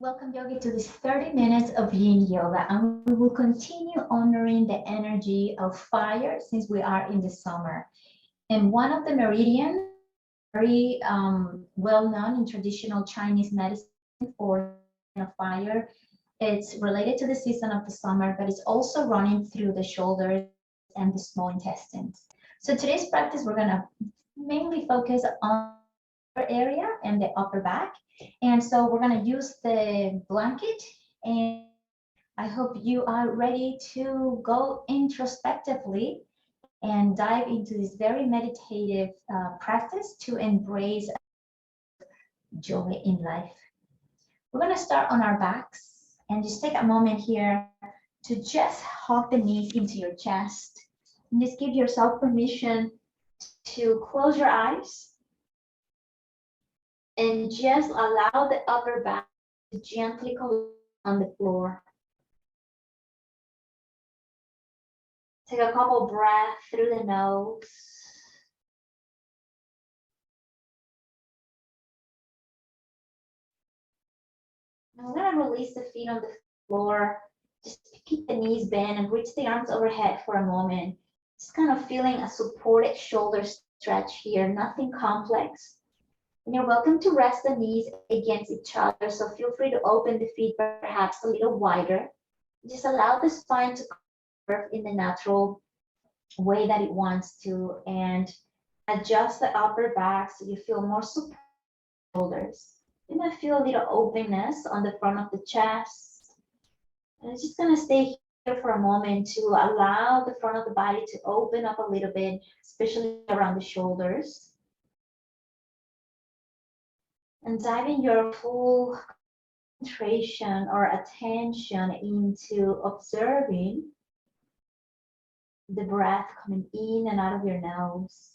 Welcome, Yogi, to this 30 minutes of Yin Yoga, and we will continue honoring the energy of fire since we are in the summer. And one of the meridians, very well known in traditional Chinese medicine for fire, it's related to the season of the summer, but it's also running through the shoulders and the small intestines. So today's practice, we're going to mainly focus on the area and the upper back. And so we're going to use the blanket, and I hope you are ready to go introspectively and dive into this very meditative practice to embrace joy in life. We're going to start on our backs and just take a moment here to just hug the knees into your chest and just give yourself permission to close your eyes and just allow the upper back to gently collapse on the floor. Take a couple breaths through the nose. And we're going to release the feet on the floor. Just keep the knees bent and reach the arms overhead for a moment. Just kind of feeling a supported shoulder stretch here, nothing complex. And you're welcome to rest the knees against each other. So feel free to open the feet perhaps a little wider. Just allow the spine to curve in the natural way that it wants to, and adjust the upper back so you feel more support in the shoulders. You might feel a little openness on the front of the chest. And it's just going to stay here for a moment to allow the front of the body to open up a little bit, especially around the shoulders. And diving your full concentration or attention into observing the breath coming in and out of your nose.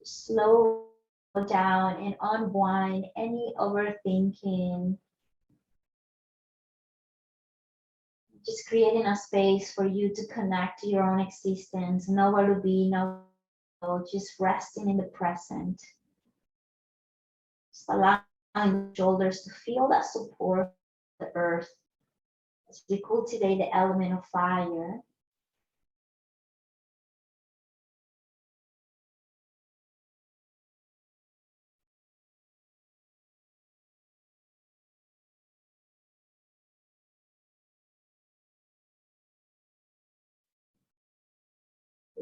Slow down and unwind any overthinking. Just creating a space for you to connect to your own existence, nowhere to be, just resting in the present. Just allowing the shoulders to feel that support of the earth as we cultivate the element of fire.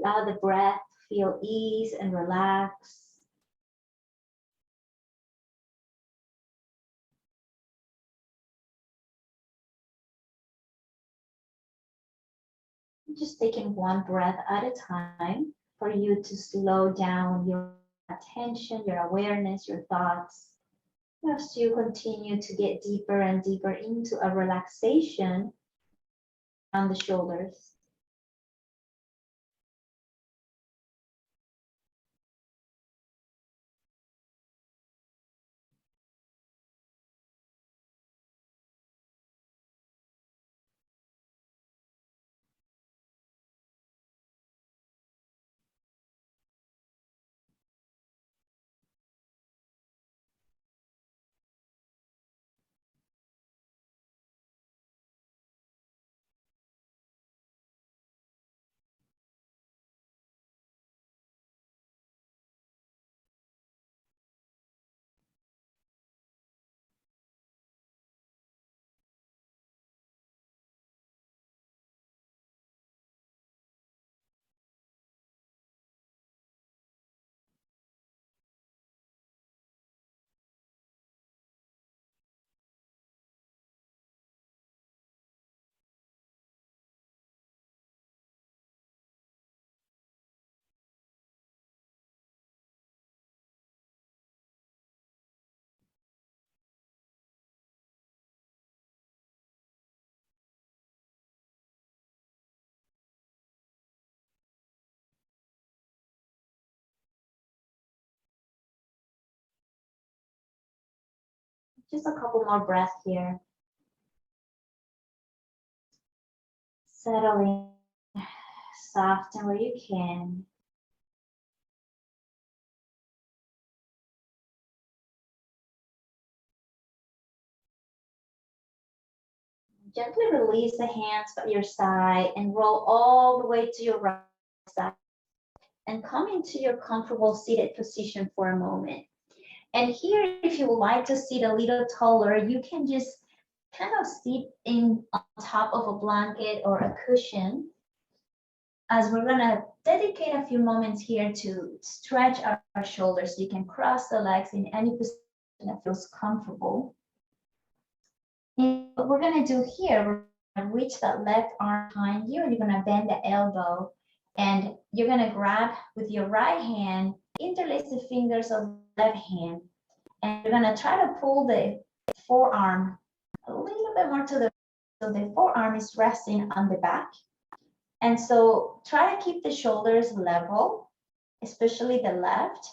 Allow the breath to feel ease and relax. Just taking one breath at a time for you to slow down your attention, your awareness, your thoughts, as you continue to get deeper and deeper into a relaxation on the shoulders. Just a couple more breaths here. Settling, soften where you can. Gently release the hands by your side and roll all the way to your right side and come into your comfortable seated position for a moment. And here, if you would like to sit a little taller, you can just kind of sit in on top of a blanket or a cushion, as we're gonna dedicate a few moments here to stretch our shoulders. You can cross the legs in any position that feels comfortable. And what we're gonna do here, we're gonna reach that left arm behind you, and you're gonna bend the elbow, and you're gonna grab with your right hand, interlace the fingers of the left hand, and you're gonna try to pull the forearm a little bit more to the, so the forearm is resting on the back. And so try to keep the shoulders level, especially the left,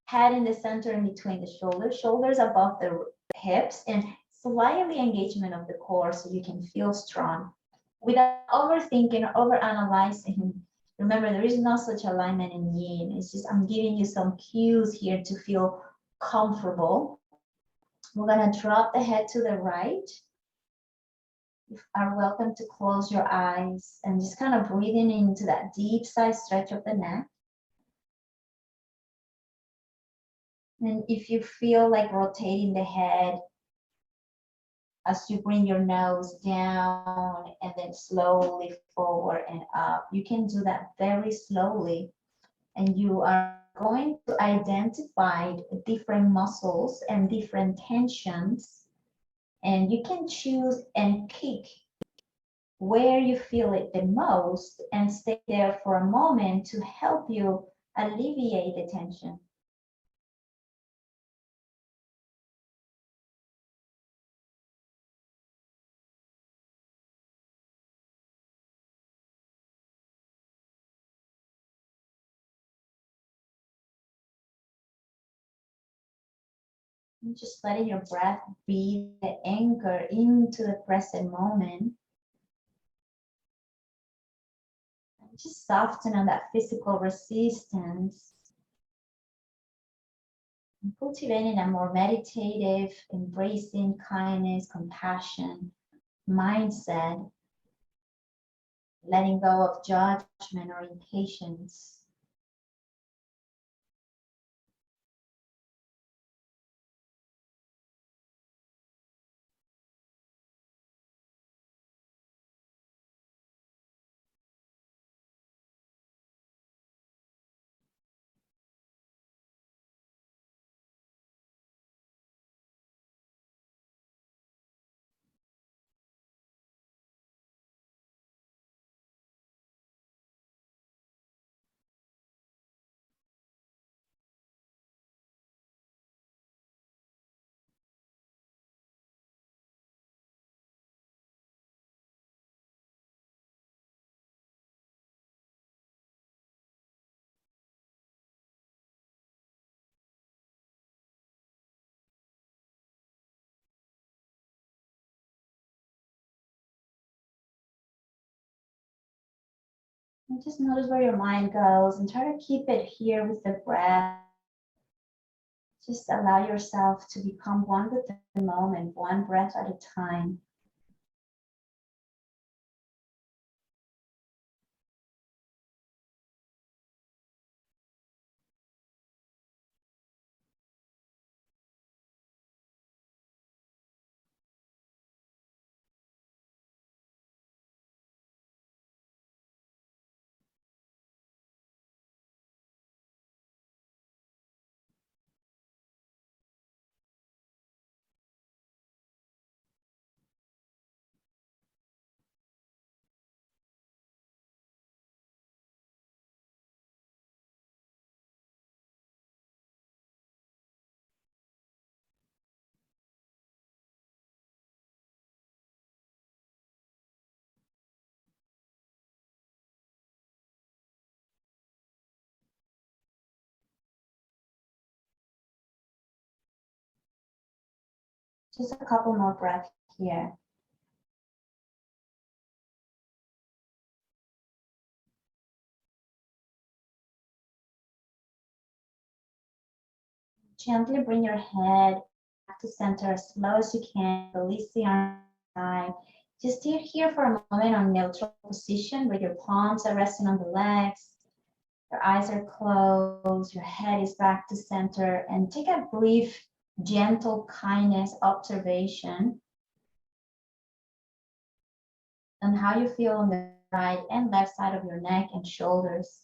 head in the center in between the shoulders, shoulders above the hips, and slightly engagement of the core so you can feel strong without overthinking or overanalyzing. Remember, there is no such alignment in yin. It's just I'm giving you some cues here to feel comfortable. We're gonna drop the head to the right. You are welcome to close your eyes and just kind of breathing into that deep side stretch of the neck. And if you feel like rotating the head as you bring your nose down and then slowly forward and up, you can do that very slowly. And you are going to identify different muscles and different tensions. And you can choose and pick where you feel it the most and stay there for a moment to help you alleviate the tension. And just letting your breath be the anchor into the present moment. And just soften on that physical resistance. And cultivating a more meditative, embracing kindness, compassion mindset, letting go of judgment or impatience. And just notice where your mind goes and try to keep it here with the breath. Just allow yourself to become one with the moment, one breath at a time. Just a couple more breaths here. Gently bring your head back to center as slow as you can. Release the arm side Just stay here for a moment on neutral position where your palms are resting on the legs, your eyes are closed, your head is back to center, and take a brief, gentle kindness observation on how you feel on the right and left side of your neck and shoulders.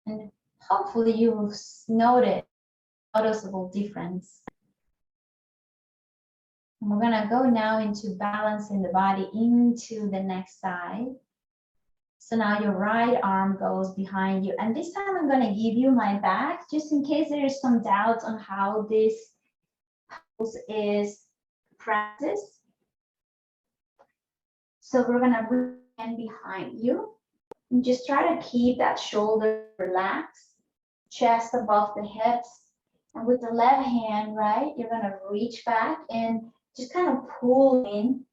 And hopefully you will notice a noticeable difference. And we're gonna go now into balancing the body into the next side. So now your right arm goes behind you. And this time I'm gonna give you my back, just in case there is some doubts on how this pose is practiced. So we're gonna bring hand behind you. And just try to keep that shoulder relaxed, chest above the hips. And with the left hand, right, you're gonna reach back and just kind of pulling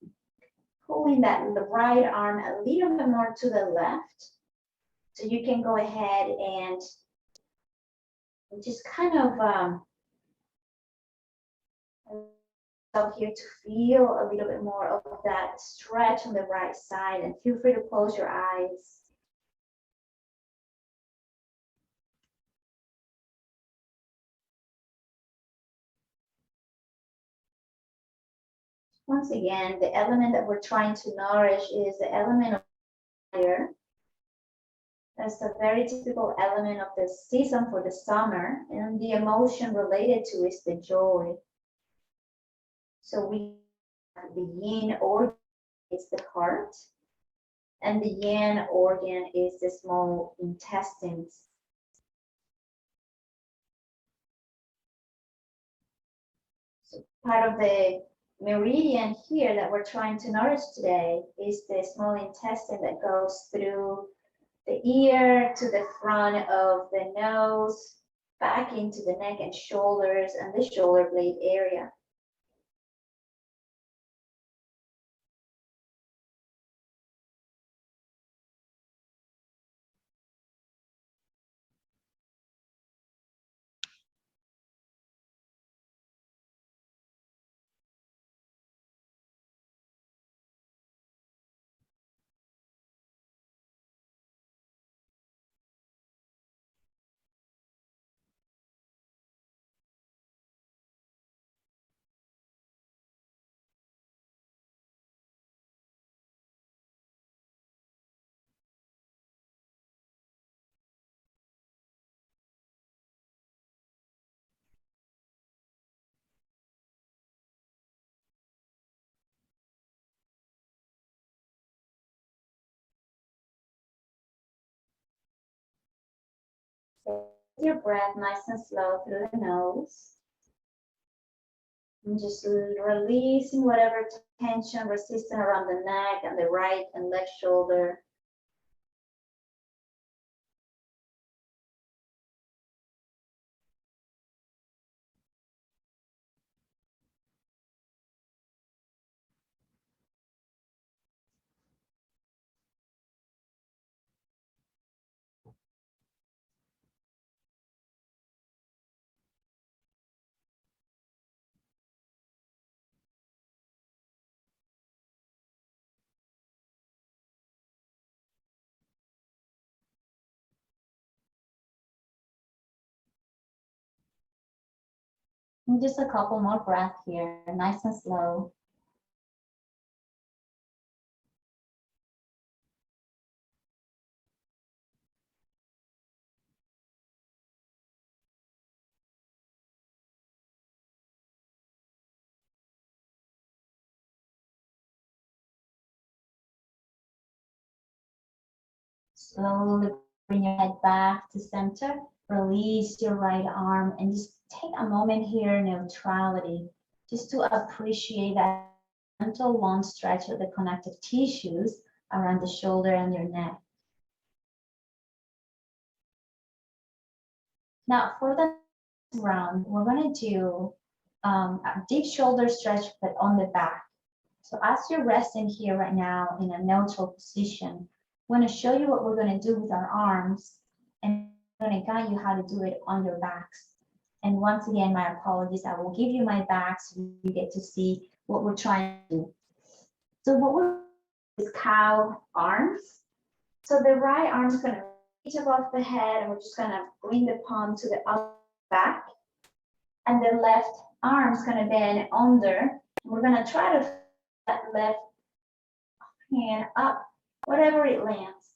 that the right arm a little bit more to the left. So you can go ahead and just kind of help here to feel a little bit more of that stretch on the right side, and feel free to close your eyes. Once again, the element that we're trying to nourish is the element of fire. That's a very typical element of the season for the summer, and the emotion related to is the joy. So we have the yin organ is the heart, and the yang organ is the small intestines. So part of the meridian here that we're trying to nourish today is the small intestine that goes through the ear to the front of the nose, back into the neck and shoulders and the shoulder blade area. Take your breath nice and slow through the nose. And just releasing whatever tension, resistance around the neck and the right and left shoulder. And just a couple more breaths here, nice and slow. Slowly bring your head back to center. Release your right arm and just take a moment here, neutrality, just to appreciate that gentle long stretch of the connective tissues around the shoulder and your neck. Now for the next round, we're going to do a deep shoulder stretch, but on the back. So as you're resting here right now in a neutral position, I'm going to show you what we're going to do with our arms, and I'm going to guide you how to do it on your backs. And once again, my apologies, I will give you my back so you get to see what we're trying to do. So what we're doing is cow arms. So the right arm is going to reach above the head, and we're just going to bring the palm to the upper back. And the left arm is going to bend under. We're going to try to that left hand up, whatever it lands.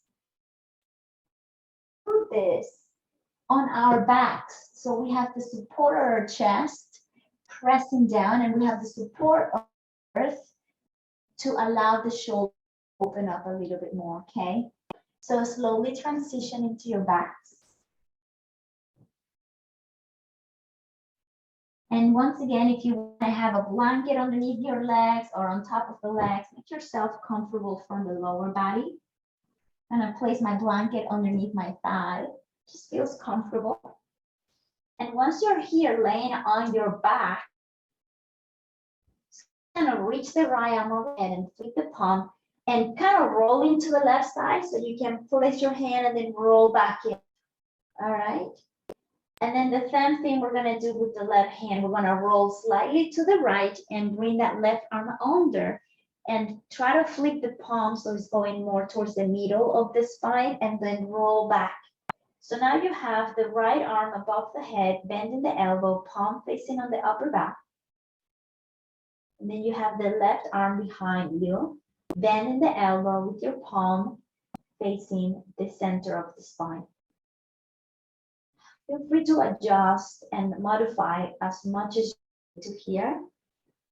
Put this on our backs. So we have to support our chest, pressing down, and we have the support of earth to allow the shoulder to open up a little bit more, okay? So slowly transition into your backs. And once again, if you want to have a blanket underneath your legs or on top of the legs, make yourself comfortable from the lower body. I'm going to place my blanket underneath my thigh. Just feels comfortable. And once you're here laying on your back, kind of reach the right arm overhead and flip the palm and kind of roll into the left side so you can place your hand and then roll back in. All right. And then the same thing we're going to do with the left hand. We're going to roll slightly to the right and bring that left arm under and try to flip the palm so it's going more towards the middle of the spine and then roll back. So now you have the right arm above the head, bending the elbow, palm facing on the upper back. And then you have the left arm behind you, bending the elbow with your palm facing the center of the spine. Feel free to adjust and modify as much as you need to here,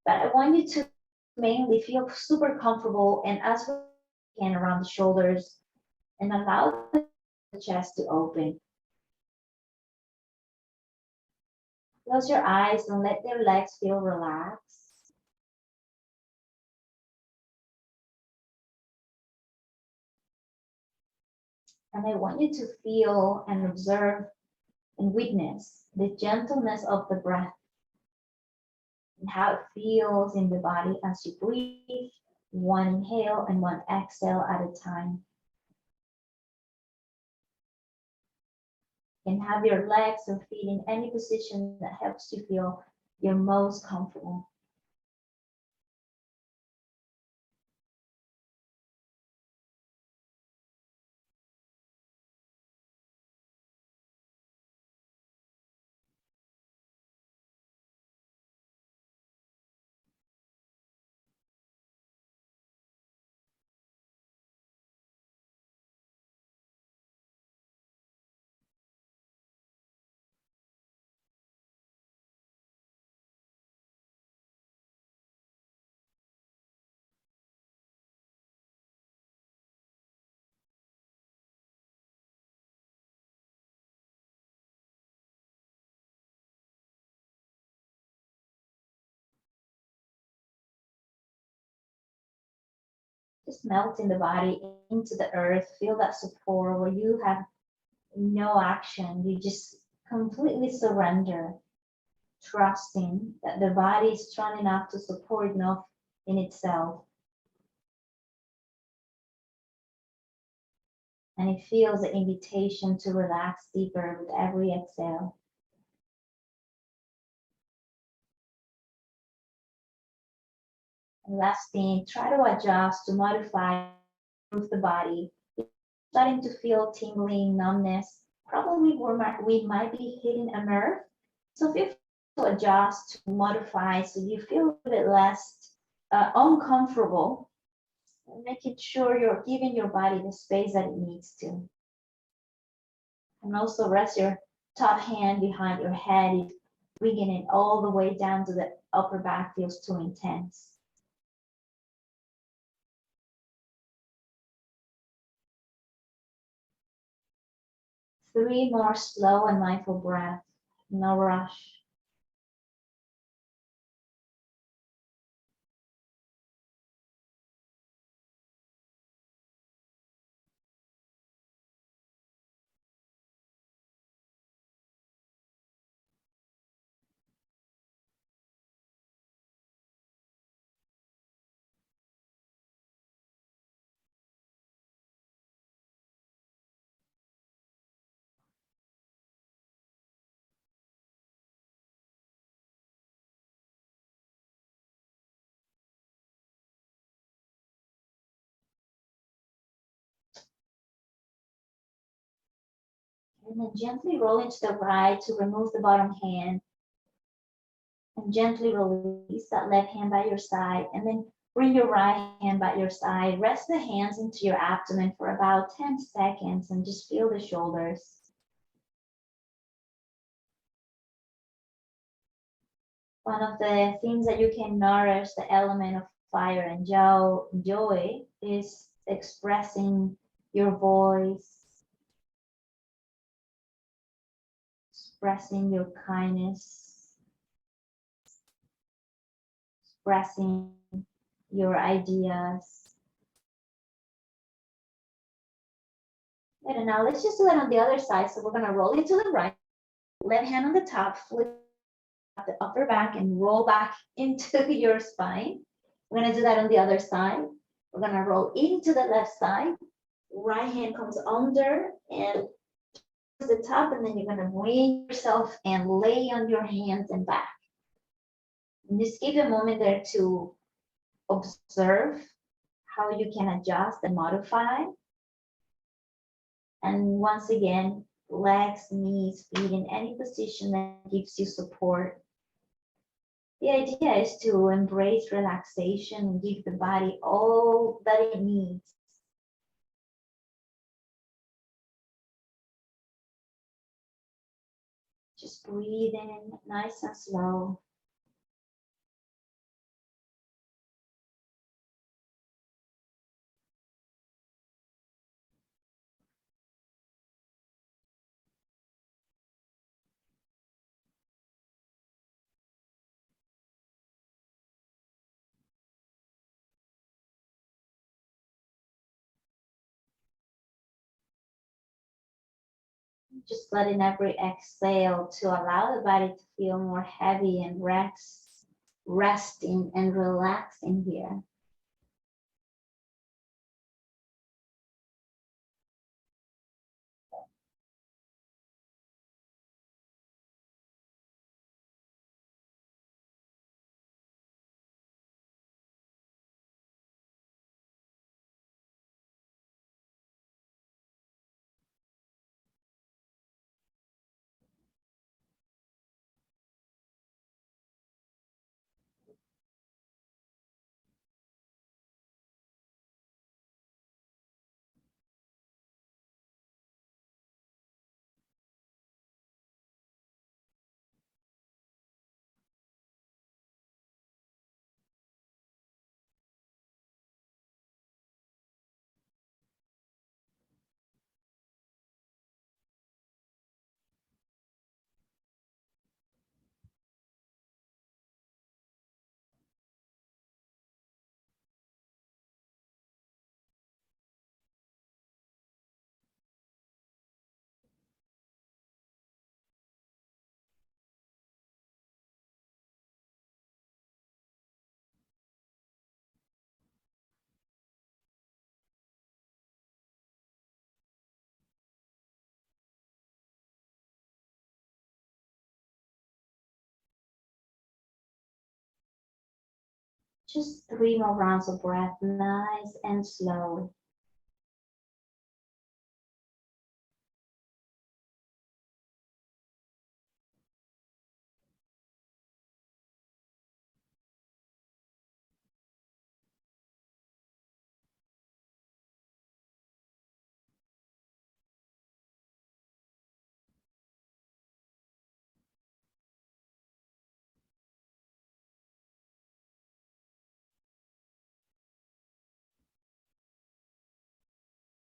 but I want you to mainly feel super comfortable and as we can around the shoulders and allow the chest to open. Close your eyes and let your legs feel relaxed. And I want you to feel and observe and witness the gentleness of the breath and how it feels in the body as you breathe, one inhale and one exhale at a time. And have your legs or feet in any position that helps you feel your most comfortable. Just melt in the body into the earth. Feel that support where you have no action. You just completely surrender, trusting that the body is strong enough to support enough in itself. And it feels the invitation to relax deeper with every exhale. And last thing, try to adjust, to modify, move the body. Starting to feel tingling, numbness, probably we might be hitting a nerve. So feel free to adjust, to modify, so you feel a bit less uncomfortable, making sure you're giving your body the space that it needs to. And also rest your top hand behind your head, if bringing it all the way down to the upper back feels too intense. Three more slow and mindful breaths, no rush. And then gently roll into the right to remove the bottom hand. And gently release that left hand by your side. And then bring your right hand by your side. Rest the hands into your abdomen for about 10 seconds and just feel the shoulders. One of the things that you can nourish the element of fire and joy is expressing your voice, expressing your kindness, expressing your ideas. And now let's just do that on the other side. So we're going to roll into the right, left hand on the top, flip the upper back and roll back into your spine. We're going to do that on the other side. We're going to roll into the left side. Right hand comes under and to the top, and then you're going to bring yourself and lay on your hands and back. And just give a moment there to observe how you can adjust and modify. And once again, legs, knees, feet in any position that gives you support. The idea is to embrace relaxation and give the body all that it needs. Just breathe in nice and slow. Just letting every exhale to allow the body to feel more heavy and resting and relaxing here. Just 3 more rounds of breath, nice and slow.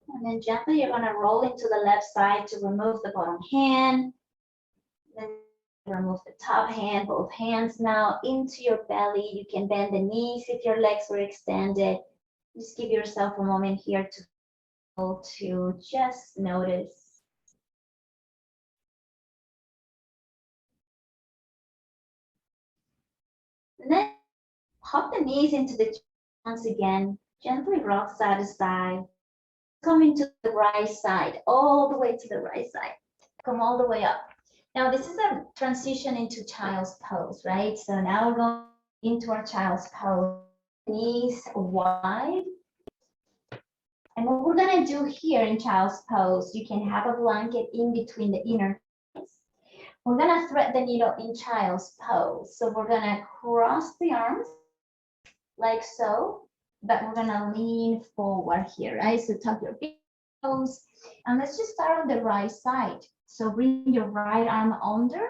And then gently you're going to roll into the left side to remove the bottom hand. Then remove the top hand, both hands now into your belly. You can bend the knees if your legs were extended. Just give yourself a moment here to just notice. And then hop the knees into the chest once again. Gently rock side to side. Coming to the right side, all the way to the right side. Come all the way up. Now this is a transition into child's pose, right? So now we're going into our child's pose. Knees wide. And what we're gonna do here in child's pose, you can have a blanket in between the inner thighs. We're gonna thread the needle in child's pose. So we're gonna cross the arms like so, but we're gonna lean forward here, right? So tuck your toes, and let's just start on the right side. So bring your right arm under,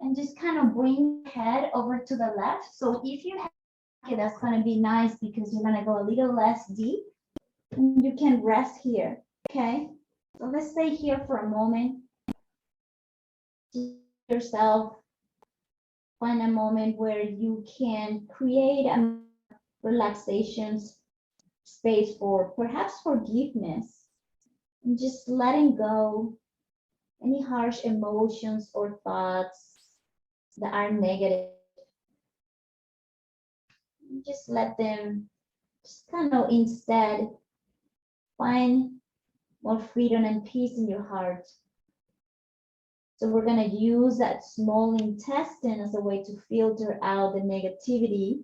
and just kind of bring head over to the left. So if you have, okay, that's gonna be nice because you're gonna go a little less deep, and you can rest here, okay? So let's stay here for a moment. Just yourself, find a moment where you can create a relaxation space for perhaps forgiveness, and just letting go any harsh emotions or thoughts that are negative. Just let them just kind of instead find more freedom and peace in your heart. So we're going to use that small intestine as a way to filter out the negativity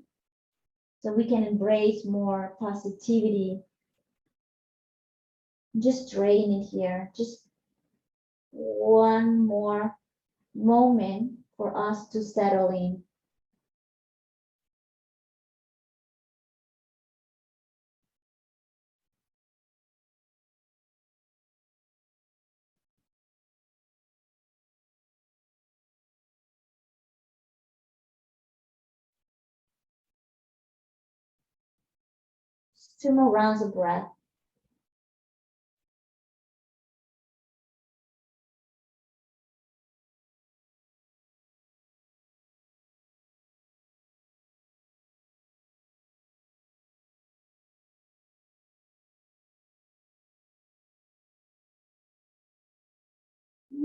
so we can embrace more positivity. Just drain it here. Just one more moment for us to settle in. Two more rounds of breath.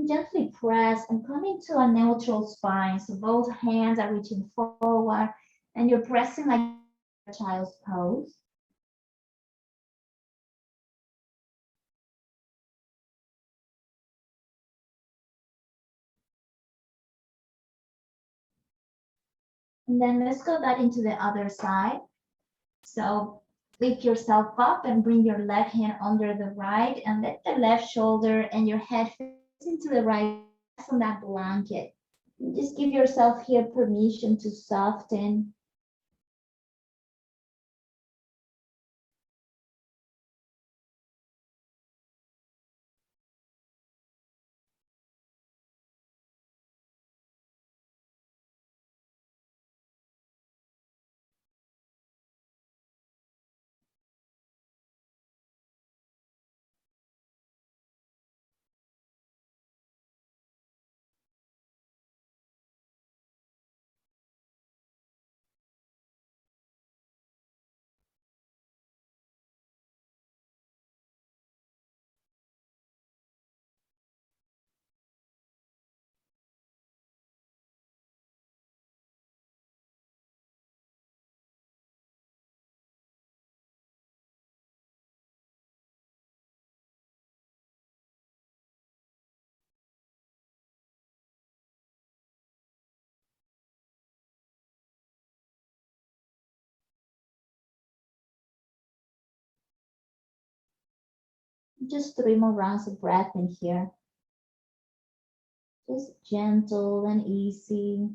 Gently press and come into a neutral spine. So both hands are reaching forward and you're pressing like a child's pose. And then let's go back into the other side. So lift yourself up and bring your left hand under the right and let the left shoulder and your head face into the right on that blanket. Just give yourself here permission to soften. Just 3 more rounds of breath in here. Just gentle and easy.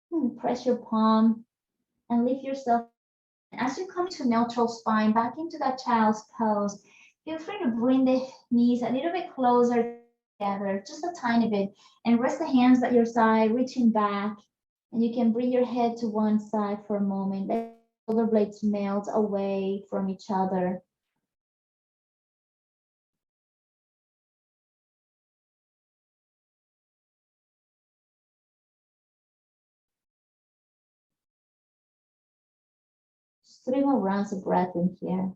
And press your palm and lift yourself. As you come to neutral spine, back into that child's pose, feel free to bring the knees a little bit closer together, just a tiny bit, and rest the hands at your side, reaching back. And you can bring your head to one side for a moment. Let shoulder blades melt away from each other. Just 3 more rounds of breath in here.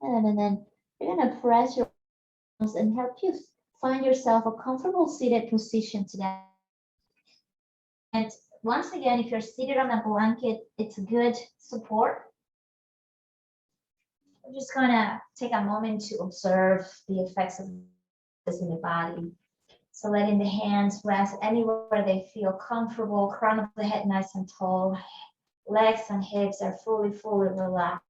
And then you're gonna press your arms and help you find yourself a comfortable seated position today. And once again, if you're seated on a blanket, it's a good support. I'm just gonna take a moment to observe the effects of this in the body. So letting the hands rest anywhere they feel comfortable, crown of the head nice and tall, legs and hips are fully relaxed.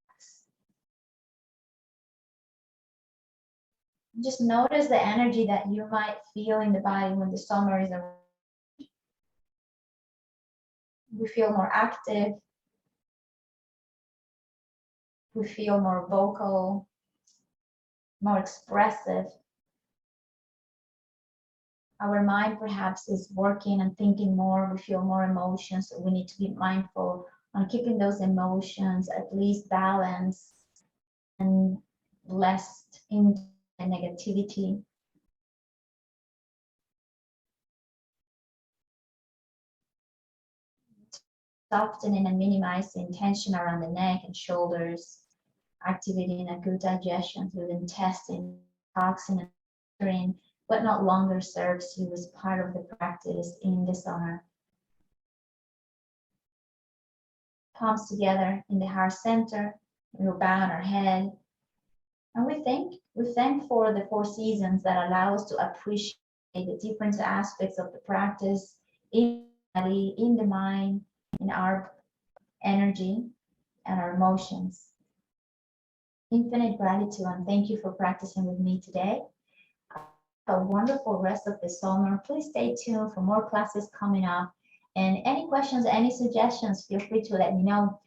Just notice the energy that you might feel in the body when the summer is around. We feel more active. We feel more vocal, more expressive. Our mind perhaps is working and thinking more. We feel more emotions. So we need to be mindful on keeping those emotions at least balanced and less in negativity. Softening and minimizing tension around the neck and shoulders, activating a good digestion through the intestine, toxin and nutrient, but not longer serves you as part of the practice in the summer. Palms together in the heart center, we'll bow our head. And we thank for the 4 seasons that allow us to appreciate the different aspects of the practice in the body, in the mind, in our energy and our emotions. Infinite gratitude and thank you for practicing with me today. A wonderful rest of the summer. Please stay tuned for more classes coming up. And any questions, any suggestions, feel free to let me know.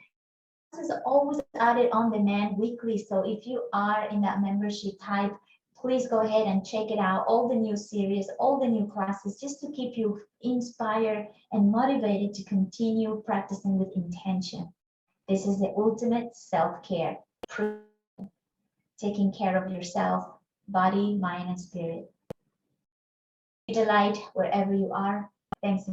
This is always added on demand weekly. So if you are in that membership type, please go ahead and check it out. All the new series, all the new classes, just to keep you inspired and motivated to continue practicing with intention. This is the ultimate self-care, taking care of yourself, body, mind, and spirit. Be the light wherever you are. Thanks.